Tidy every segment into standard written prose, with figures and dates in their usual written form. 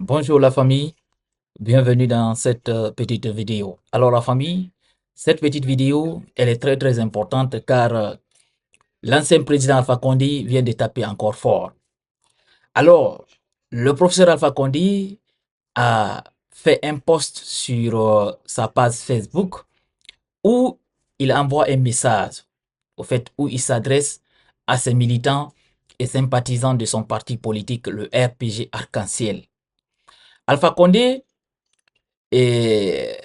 Bonjour la famille, bienvenue dans cette petite vidéo. Alors la famille, cette petite vidéo, elle est très importante car l'ancien président Alpha Condé vient de taper encore fort. Alors, le professeur Alpha Condé a fait un post sur sa page Facebook où il envoie un message, au fait, où il s'adresse à ses militants et sympathisants de son parti politique, le RPG Arc-en-Ciel. Alpha Condé est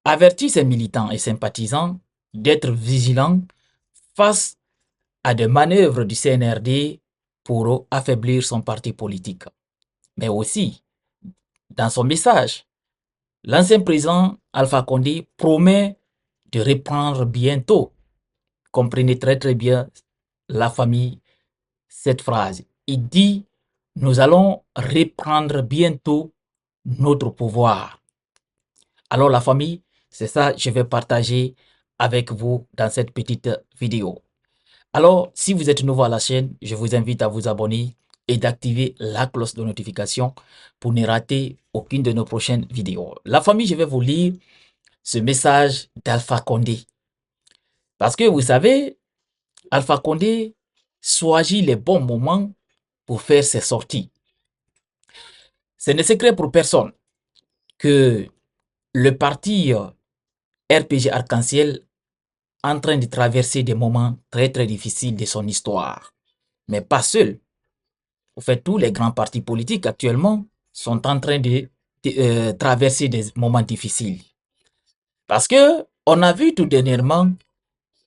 avertit ses militants et sympathisants d'être vigilants face à des manœuvres du CNRD pour affaiblir son parti politique. Mais aussi, dans son message, l'ancien président Alpha Condé promet de reprendre bientôt. Comprenez très bien la famille cette phrase. Il dit, nous allons reprendre bientôt notre pouvoir. Alors la famille, c'est ça que je vais partager avec vous dans cette petite vidéo. Alors, si vous êtes nouveau à la chaîne, je vous invite à vous abonner et d'activer la cloche de notification pour ne rater aucune de nos prochaines vidéos. La famille, je vais vous lire ce message d'Alpha Condé. Parce que vous savez, Alpha Condé choisit les bons moments pour faire ses sorties. Ce n'est secret pour personne que le parti RPG Arc-en-Ciel en train de traverser des moments très difficiles de son histoire. Mais pas seul. En fait, tous les grands partis politiques actuellement sont en train de traverser des moments difficiles. Parce que on a vu tout dernièrement,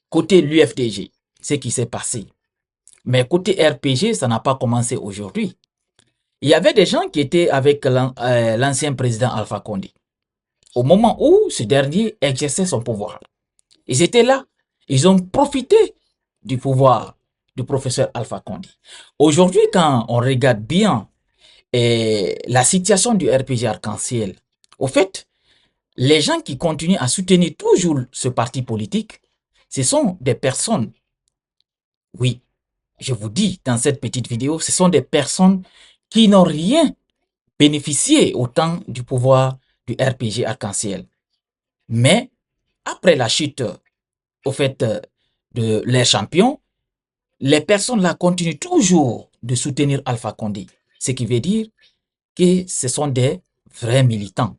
côté l'UFDG, ce qui s'est passé. Mais côté RPG, ça n'a pas commencé aujourd'hui. Il y avait des gens qui étaient avec l'ancien président Alpha Condé, au moment où ce dernier exerçait son pouvoir. Ils étaient là. Ils ont profité du pouvoir du professeur Alpha Condé. Aujourd'hui, quand on regarde bien la situation du RPG Arc-en-Ciel, au fait, les gens qui continuent à soutenir toujours ce parti politique, ce sont des personnes, oui, je vous dis dans cette petite vidéo, ce sont des personnes qui n'ont rien bénéficié au temps du pouvoir du RPG Arc-en-Ciel. Mais après la chute, au fait, de les champions, les personnes là continuent toujours de soutenir Alpha Condé. Ce qui veut dire que ce sont des vrais militants.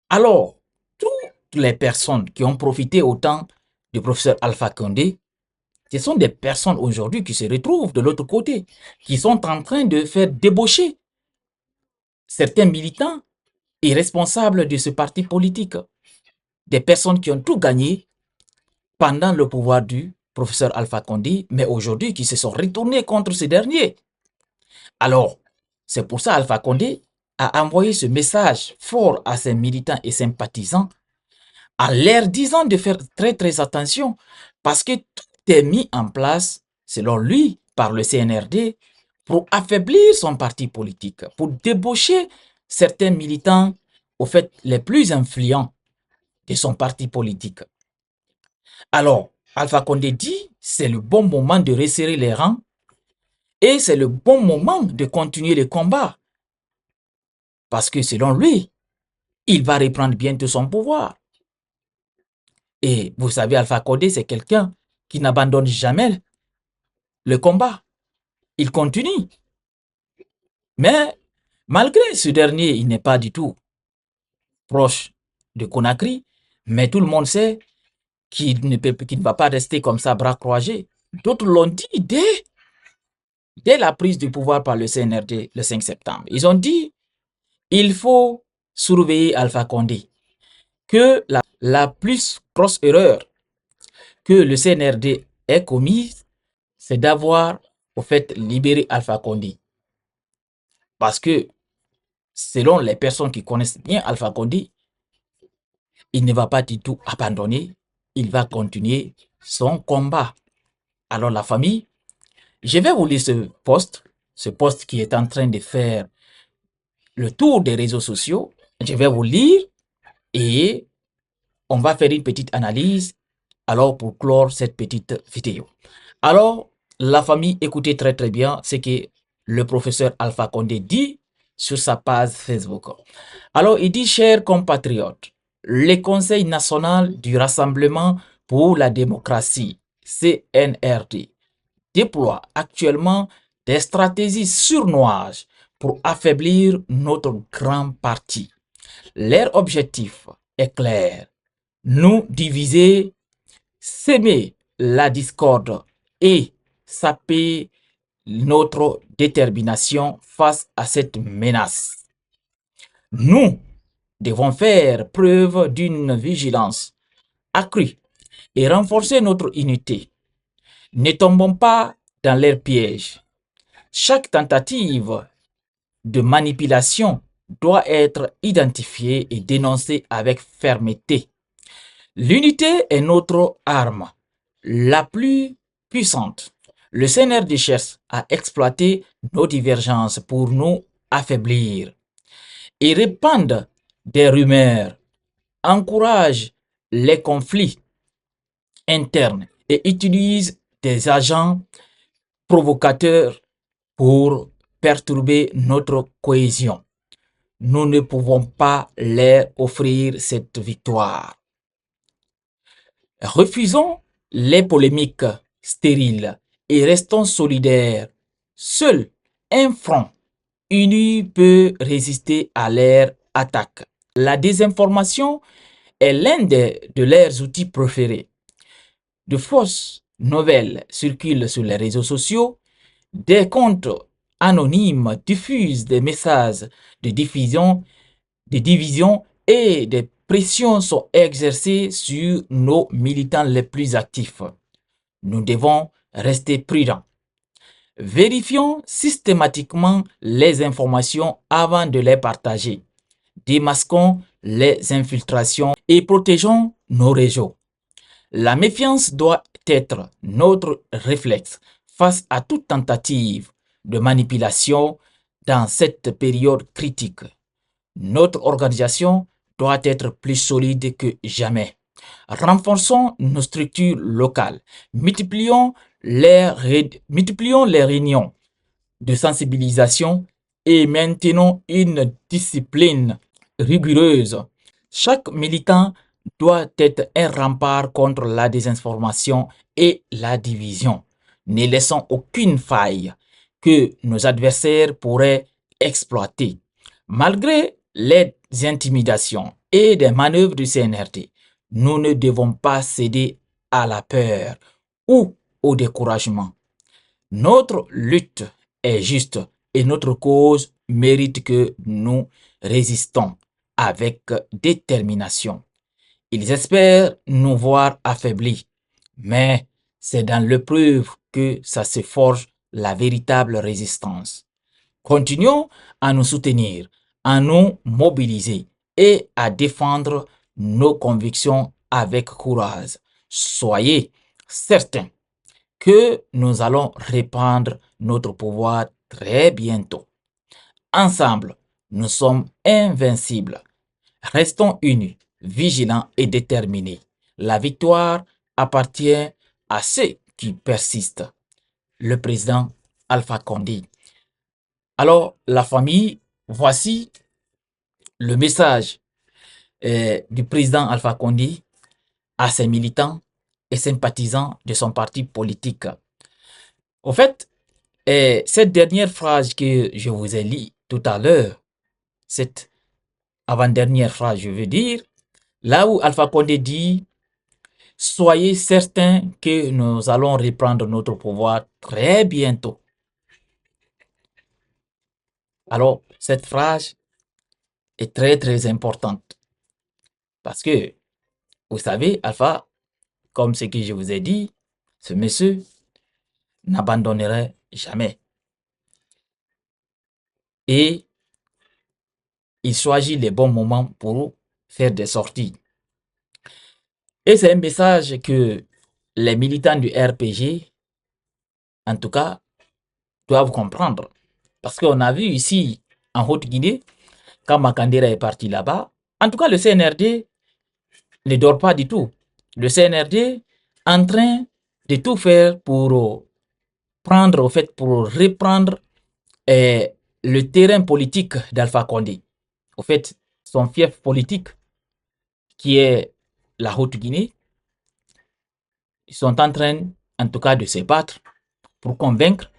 Alors, toutes les personnes qui ont profité autant du professeur Alpha Condé, ce sont des personnes aujourd'hui qui se retrouvent de l'autre côté, qui sont en train de faire débaucher certains militants et responsables de ce parti politique. Des personnes qui ont tout gagné pendant le pouvoir du professeur Alpha Condé, mais aujourd'hui qui se sont retournés contre ce dernier. Alors, c'est pour ça Alpha Condé a envoyé ce message fort à ses militants et sympathisants en leur disant de faire très attention parce que tout est mis en place, selon lui, par le CNRD pour affaiblir son parti politique, pour débaucher certains militants, au fait, les plus influents de son parti politique. Alors, Alpha Condé dit, c'est le bon moment de resserrer les rangs et c'est le bon moment de continuer le combat. Parce que selon lui, il va reprendre bientôt son pouvoir. Et vous savez, Alpha Condé, c'est quelqu'un qui n'abandonne jamais le combat. Il continue. Mais malgré ce dernier, il n'est pas du tout proche de Conakry. Mais tout le monde sait qu'il ne va pas rester comme ça, bras croisés. D'autres l'ont dit dès la prise du pouvoir par le CNRD le 5 septembre. Ils ont dit il faut surveiller Alpha Condé. Que la plus grosse erreur que le CNRD ait commise, c'est d'avoir au fait libéré Alpha Condé. Parce que selon les personnes qui connaissent bien Alpha Condé, il ne va pas du tout abandonner, il va continuer son combat. Alors la famille, je vais vous lire ce post qui est en train de faire le tour des réseaux sociaux. Je vais vous lire et on va faire une petite analyse alors pour clore cette petite vidéo. Alors, la famille, écoutez très bien ce que le professeur Alpha Condé dit sur sa page Facebook. Alors, il dit, chers compatriotes, le Conseil national du Rassemblement pour la démocratie, CNRD, déploie actuellement des stratégies sournoises pour affaiblir notre grand parti. Leur objectif est clair, nous diviser, s'aimer la discorde et saper notre détermination face à cette menace. Nous devons faire preuve d'une vigilance accrue et renforcer notre unité. Ne tombons pas dans leur piège. Chaque tentative de manipulation doit être identifiée et dénoncée avec fermeté. L'unité est notre arme la plus puissante. Le CNRD cherche à exploiter nos divergences pour nous affaiblir. Ils répandent des rumeurs, encouragent les conflits internes et utilisent des agents provocateurs pour perturber notre cohésion. Nous ne pouvons pas leur offrir cette victoire. Refusons les polémiques stériles et restons solidaires. Seul un front uni peut résister à leur attaque. La désinformation est l'un de leurs outils préférés. De fausses nouvelles circulent sur les réseaux sociaux. Des comptes anonymes diffusent des messages de division et des pressions sont exercées sur nos militants les plus actifs. Nous devons rester prudents. Vérifions systématiquement les informations avant de les partager. Démasquons les infiltrations et protégeons nos réseaux. La méfiance doit être notre réflexe face à toute tentative de manipulation dans cette période critique. Notre organisation doit être plus solide que jamais. Renforçons nos structures locales, multiplions les réunions de sensibilisation et maintenons une discipline rigoureuse. Chaque militant doit être un rempart contre la désinformation et la division. Ne laissons aucune faille que nos adversaires pourraient exploiter. Malgré les intimidations et des manœuvres du CNRD, nous ne devons pas céder à la peur ou au découragement. Notre lutte est juste et notre cause mérite que nous résistons avec détermination. Ils espèrent nous voir affaiblis, mais c'est dans l'épreuve que ça se forge la véritable résistance. Continuons à nous soutenir, à nous mobiliser et à défendre nos convictions avec courage. Soyez certains que nous allons répandre notre pouvoir très bientôt. Ensemble, nous sommes invincibles. Restons unis, vigilants et déterminés. La victoire appartient à ceux qui persistent. Le président Alpha Condé. Alors, la famille, voici le message du président Alpha Condé à ses militants et sympathisants de son parti politique. Au fait, cette dernière phrase que je vous ai lue tout à l'heure, cette avant-dernière phrase, je veux dire, là où Alpha Condé dit « Soyez certains que nous allons reprendre notre pouvoir très bientôt ». Alors, cette phrase est très très importante parce que, vous savez, Alpha, comme ce que je vous ai dit, ce monsieur n'abandonnerait jamais. Et il choisit les bons moments pour faire des sorties. Et c'est un message que les militants du RPG, en tout cas, doivent comprendre. Parce qu'on a vu ici, en Haute-Guinée, quand Makandera est parti là-bas, en tout cas, le CNRD ne dort pas du tout. Le CNRD en train de tout faire pour prendre, au fait, pour reprendre le terrain politique d'Alpha Condé, au fait, son fief politique, qui est la Haute-Guinée, ils sont en train, en tout cas, de se battre pour convaincre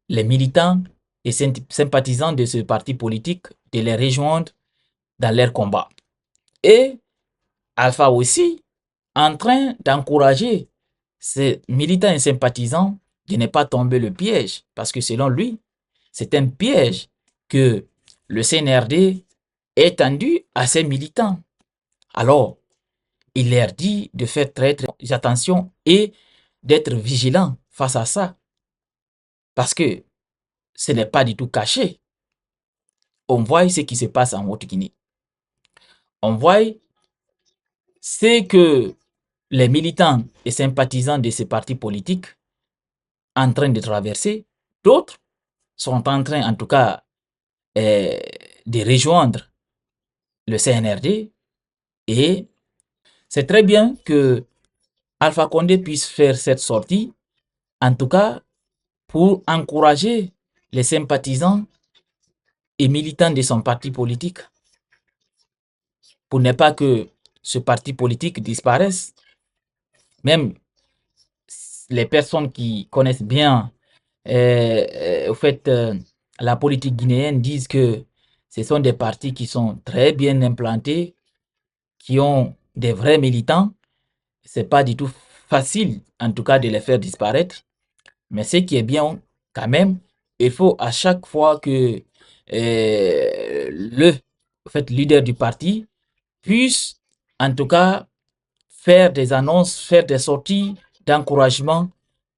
les militants et sympathisants de ce parti politique de les rejoindre dans leur combat. Et Alpha aussi en train d'encourager ces militants et sympathisants de ne pas tomber le piège, parce que selon lui, c'est un piège que le CNRD est tendu à ses militants. Alors, il leur dit de faire très attention et d'être vigilant face à ça, parce que ce n'est pas du tout caché. On voit ce qui se passe en Haute-Guinée. On voit ce que les militants et sympathisants de ces partis politiques en train de traverser. D'autres sont en train, en tout cas, de rejoindre le CNRD. Et c'est très bien que Alpha Condé puisse faire cette sortie, en tout cas pour encourager les sympathisants et militants de son parti politique, pour ne pas que ce parti politique disparaisse. Même les personnes qui connaissent bien au fait, la politique guinéenne disent que ce sont des partis qui sont très bien implantés, qui ont des vrais militants. C'est pas du tout facile, en tout cas, de les faire disparaître. Mais ce qui est bien, quand même, il faut à chaque fois que le leader du parti puisse, en tout cas, faire des annonces, faire des sorties d'encouragement.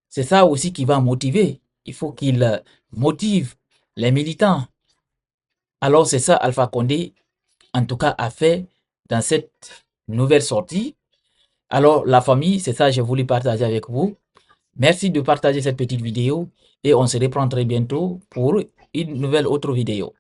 C'est ça aussi qui va motiver. Il faut qu'il motive les militants. Alors c'est ça Alpha Condé, en tout cas, a fait dans cette nouvelle sortie. Alors la famille, c'est ça que j'ai voulu partager avec vous. Merci de partager cette petite vidéo et on se reprend très bientôt pour une nouvelle autre vidéo.